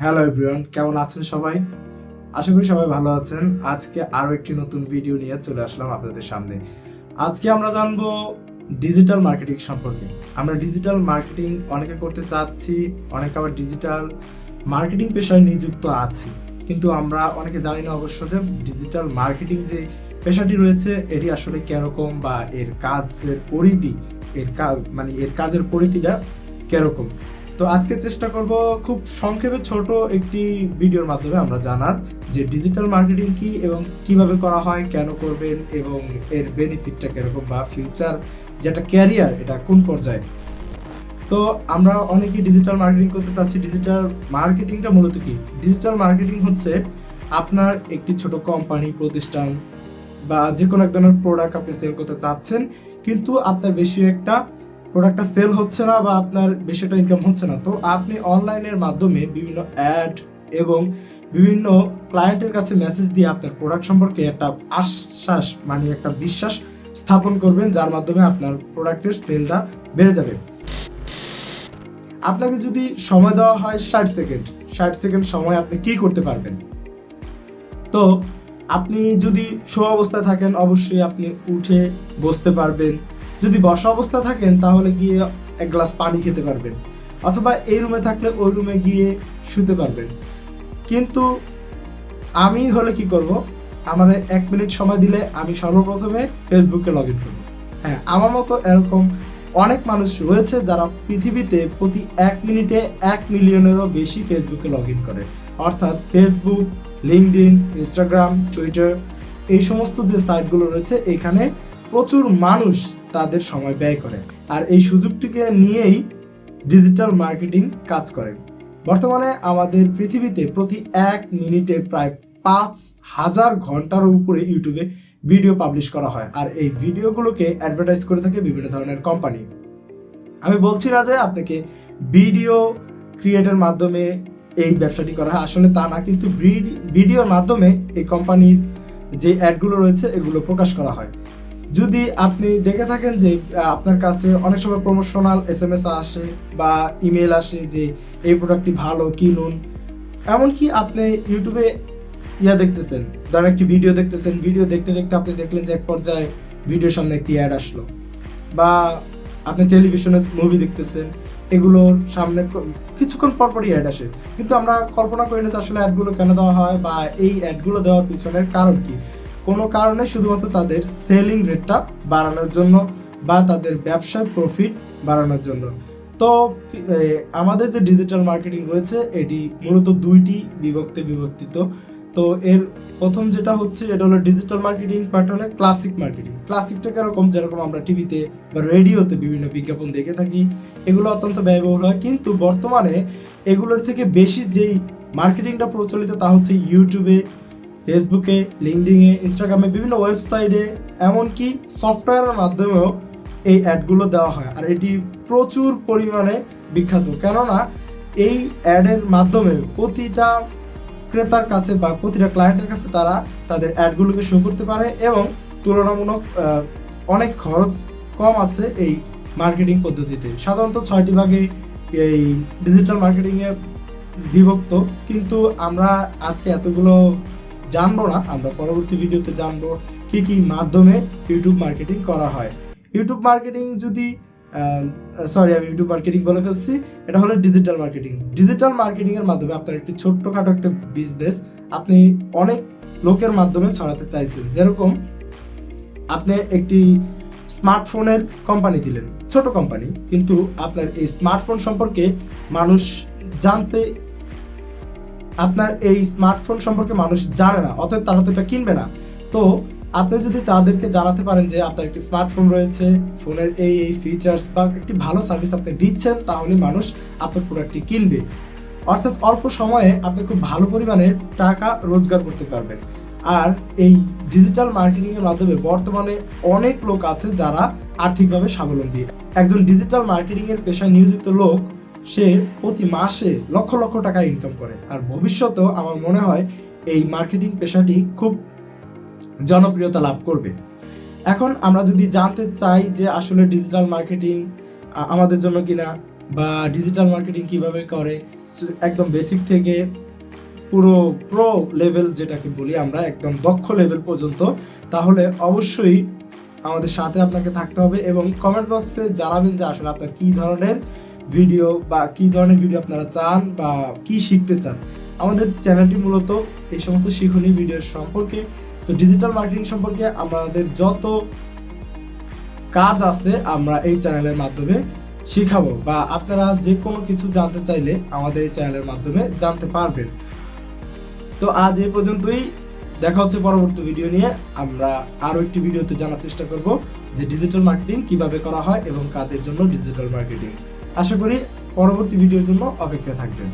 Hello everyone, কেমন আছেন সবাই? আশা করি সবাই ভালো আছেন। আজকে আরো একটি নতুন ভিডিও নিয়ে চলে আসলাম আপনাদের সামনে। আজকে আমরা জানবো ডিজিটাল মার্কেটিং সম্পর্কে। আমরা ডিজিটাল মার্কেটিং অনেকে করতে চাচ্ছি, অনেকে আবার ডিজিটাল মার্কেটিং পেশায় নিযুক্ত আছি, কিন্তু আমরা অনেকে জানি না অবশ্য যে ডিজিটাল মার্কেটিং যে পেশাটি রয়েছে এটি আসলে কিরকম বা এর কাজের পরিধি, এর কাজের পরিধিটা কিরকম। তো আজকে চেষ্টা করব খুব সংক্ষেপে ছোট একটি ভিডিওর মাধ্যমে আমরা জানার যে ডিজিটাল মার্কেটিং কি এবং কিভাবে করা হয়, কেন করবেন এবং এর বেনিফিটটা কিরকম বা ফিউচার যেটা ক্যারিয়ার এটা কোন পর্যায়ে। তো আমরা অনেকে ডিজিটাল মার্কেটিং করতে চাচ্ছি। ডিজিটাল মার্কেটিংটা মূলত কি? ডিজিটাল মার্কেটিং হচ্ছে আপনার একটি ছোট কোম্পানি, প্রতিষ্ঠান বা যে কোনো এক ধরনের প্রোডাক্ট আপনি সেল করতে চাচ্ছেন, কিন্তু আপনার বেশি একটা প্রোডাক্টটা সেল হচ্ছে না বা আপনার বেশি একটা ইনকাম হচ্ছে না। তো আপনি অনলাইনের মাধ্যমে বিভিন্ন অ্যাড এবং বিভিন্ন ক্লায়েন্টের কাছে মেসেজ দিয়ে আপনার প্রোডাক্ট সম্পর্কে একটা আশ্বাস একটা বিশ্বাস স্থাপন করবেন, যার মাধ্যমে আপনার প্রোডাক্টের সেলটা বেড়ে যাবে। আপনাকে যদি সময় দেওয়া হয় 60 সেকেন্ড সময় আপনি কি করতে পারবেন? তো আপনি যদি শো অবস্থায় থাকেন অবশ্যই আপনি উঠে বসতে পারবেন। যদি বসা অবস্থা থাকেন তাহলে গিয়ে এক গ্লাস পানি খেতে পারবেন, অথবা এই রুমে থাকলে ওই রুমে গিয়ে শুতে পারবেন। কিন্তু আমি হলে কি করব? আমার 1 মিনিট সময় দিলে আমি সর্বপ্রথমে ফেসবুকে লগ ইন করবো। হ্যাঁ, আমার মতো এরকম অনেক মানুষ রয়েছে যারা পৃথিবীতে প্রতি 1 মিনিটে 1 মিলিয়নেরও বেশি ফেসবুকে লগ ইন করে। অর্থাৎ ফেসবুক, লিঙ্কডইন, ইনস্টাগ্রাম, টুইটার, এই সমস্ত যে সাইটগুলো রয়েছে এখানে প্রচুর মানুষ তাদের সময় ব্যয় করে, আর এই সুযোগটিকে নিয়েই ডিজিটাল মার্কেটিং কাজ করে। বর্তমানে আমাদের পৃথিবীতে প্রতি 1 মিনিটে প্রায় 5,000 ঘন্টার উপরে ইউটিউবে ভিডিও পাবলিশ করা হয়, আর এই ভিডিওগুলোকে অ্যাডভার্টাইজ করে থাকে বিভিন্ন ধরনের কোম্পানি। আমি বলছি না যে আপনাকে ভিডিও ক্রিয়েটের মাধ্যমে এই ব্যবসাটি করা হয়, আসলে তা না, কিন্তু ভিডিওর মাধ্যমে এই কোম্পানির যে অ্যাডগুলো রয়েছে এগুলো প্রকাশ করা হয়। যদি আপনি দেখে থাকেন যে আপনার কাছে অনেক সময় প্রমোশনাল SMS আসে বা ইমেল আসে যে এই প্রোডাক্টটি ভালো, কিনুন। এমনকি আপনি ইউটিউবে দেখতেছেন, ধরেন একটি ভিডিও দেখতেছেন, ভিডিও দেখতে দেখতে আপনি দেখলেন যে এক পর্যায়ে ভিডিওর সামনে একটি অ্যাড আসলো, বা আপনি টেলিভিশনে মুভি দেখতেছেন, এগুলোর সামনে কিছুক্ষণ পরপরই অ্যাড আসে, কিন্তু আমরা কল্পনা করি না যে আসলে অ্যাডগুলো কেন দেওয়া হয় বা এই অ্যাডগুলো দেওয়ার পিছনের কারণ কি। কোনো কারণে শুধুমাত্র তাদের সেলিং রেটটা বাড়ানোর জন্য বা তাদের ব্যবসায় প্রফিট বাড়ানোর জন্য। তো আমাদের যে ডিজিটাল মার্কেটিং রয়েছে এটি মূলত দুইটি বিভক্তিত। তো এর প্রথম যেটা হচ্ছে এটা হলো ডিজিটাল মার্কেটিং, পার্ট হলো ক্লাসিক মার্কেটিং। ক্লাসিকটা কিরকম? যেরকম আমরা টিভিতে বা রেডিওতে বিভিন্ন বিজ্ঞাপন দেখে থাকি, এগুলো অত্যন্ত ব্যয়বহুল হয়, কিন্তু বর্তমানে এগুলোর থেকে বেশি যেই মার্কেটিংটা প্রচলিত তা হচ্ছে ইউটিউবে, ফেসবুকে, লিঙ্কডইনে, ইনস্টাগ্রামে, বিভিন্ন ওয়েবসাইটে, এমনকি সফটওয়্যারের মাধ্যমেও এই অ্যাডগুলো দেওয়া হয়। আর এটি প্রচুর পরিমাণে বিখ্যাত, কেননা এই অ্যাডের মাধ্যমে প্রতিটা ক্রেতার কাছে বা প্রতিটা ক্লায়েন্টের কাছে তারা তাদের অ্যাডগুলোকে শো করতে পারে এবং তুলনামূলক অনেক খরচ কম আছে এই মার্কেটিং পদ্ধতিতে। সাধারণত 6টি ভাগে এই ডিজিটাল মার্কেটিংয়ে বিভক্ত, কিন্তু আমরা আজকে এতগুলো জানবো না, আমরা পরবর্তী ভিডিওতে জানবো কি কি মাধ্যমে ইউটিউব মার্কেটিং করা হয়। ইউটিউব মার্কেটিং আমি ইউটিউব মার্কেটিং বলে ফেলছি, এটা হলো ডিজিটাল মার্কেটিং। ডিজিটাল মার্কেটিং এর মাধ্যমে আপনার একটি ছোট্টখাটো একটা বিজনেস আপনি অনেক লোকের মাধ্যমে ছড়াতে চাইছেন। যেরকম আপনি একটি স্মার্টফোনের কোম্পানি দিলেন, ছোট কোম্পানি, কিন্তু আপনার এই স্মার্টফোন সম্পর্কে মানুষ জানে না, অতএব তারা তো এটা কিনবে না। তো আপনি যদি তাদেরকে জানাতে পারেন যে আপনার একটি স্মার্টফোন রয়েছে, ফোনের এই ফিচার্স বা একটি ভালো সার্ভিস আপনি দিচ্ছেন, তাহলে মানুষ আপনার প্রোডাক্টটি কিনবে। অর্থাৎ অল্প সময়ে আপনি খুব ভালো পরিমাণে টাকা রোজগার করতে পারবেন। আর এই ডিজিটাল মার্কেটিং এর মাধ্যমে বর্তমানে অনেক লোক আছে যারা আর্থিকভাবে স্বাবলম্বী। একজন ডিজিটাল মার্কেটিং এর পেশায় নিয়োজিত লোক সে প্রতি মাসে লক্ষ লক্ষ টাকা ইনকাম করে, আর ভবিষ্যতেও আমার মনে হয় এই মার্কেটিং পেশাটি খুব জনপ্রিয়তা লাভ করবে। এখন আমরা যদি জানতে চাই যে আসলে ডিজিটাল মার্কেটিং আমাদের জন্য কিনা বা ডিজিটাল মার্কেটিং কিভাবে করে, একদম বেসিক থেকে পুরো প্রো লেভেল যেটাকে বলি আমরা, একদম দক্ষ লেভেল পর্যন্ত, তাহলে অবশ্যই আমাদের সাথে আপনাকে থাকতে হবে এবং কমেন্ট বক্সে জানাবেন যে আসলে আপনার কী ধরনের ভিডিও বা কী ধরনের ভিডিও আপনারা চান বা কি শিখতে চান। আমাদের চ্যানেলটি মূলত এই সমস্ত শিক্ষণীয় ভিডিওর সম্পর্কে, তো ডিজিটাল মার্কেটিং সম্পর্কে আমাদের যত কাজ আছে আমরা এই চ্যানেলের মাধ্যমে শিখাবো, বা আপনারা যে কোনো কিছু জানতে চাইলে আমাদের এই চ্যানেলের মাধ্যমে জানতে পারবেন। তো আজ এই পর্যন্তই, দেখা হচ্ছে পরবর্তী ভিডিও নিয়ে। আমরা আরও একটি ভিডিওতে জানার চেষ্টা করব যে ডিজিটাল মার্কেটিং কিভাবে করা হয় এবং কাদের জন্য ডিজিটাল মার্কেটিং। আশা করি পরবর্তী ভিডিওর জন্য অপেক্ষা থাকবেন।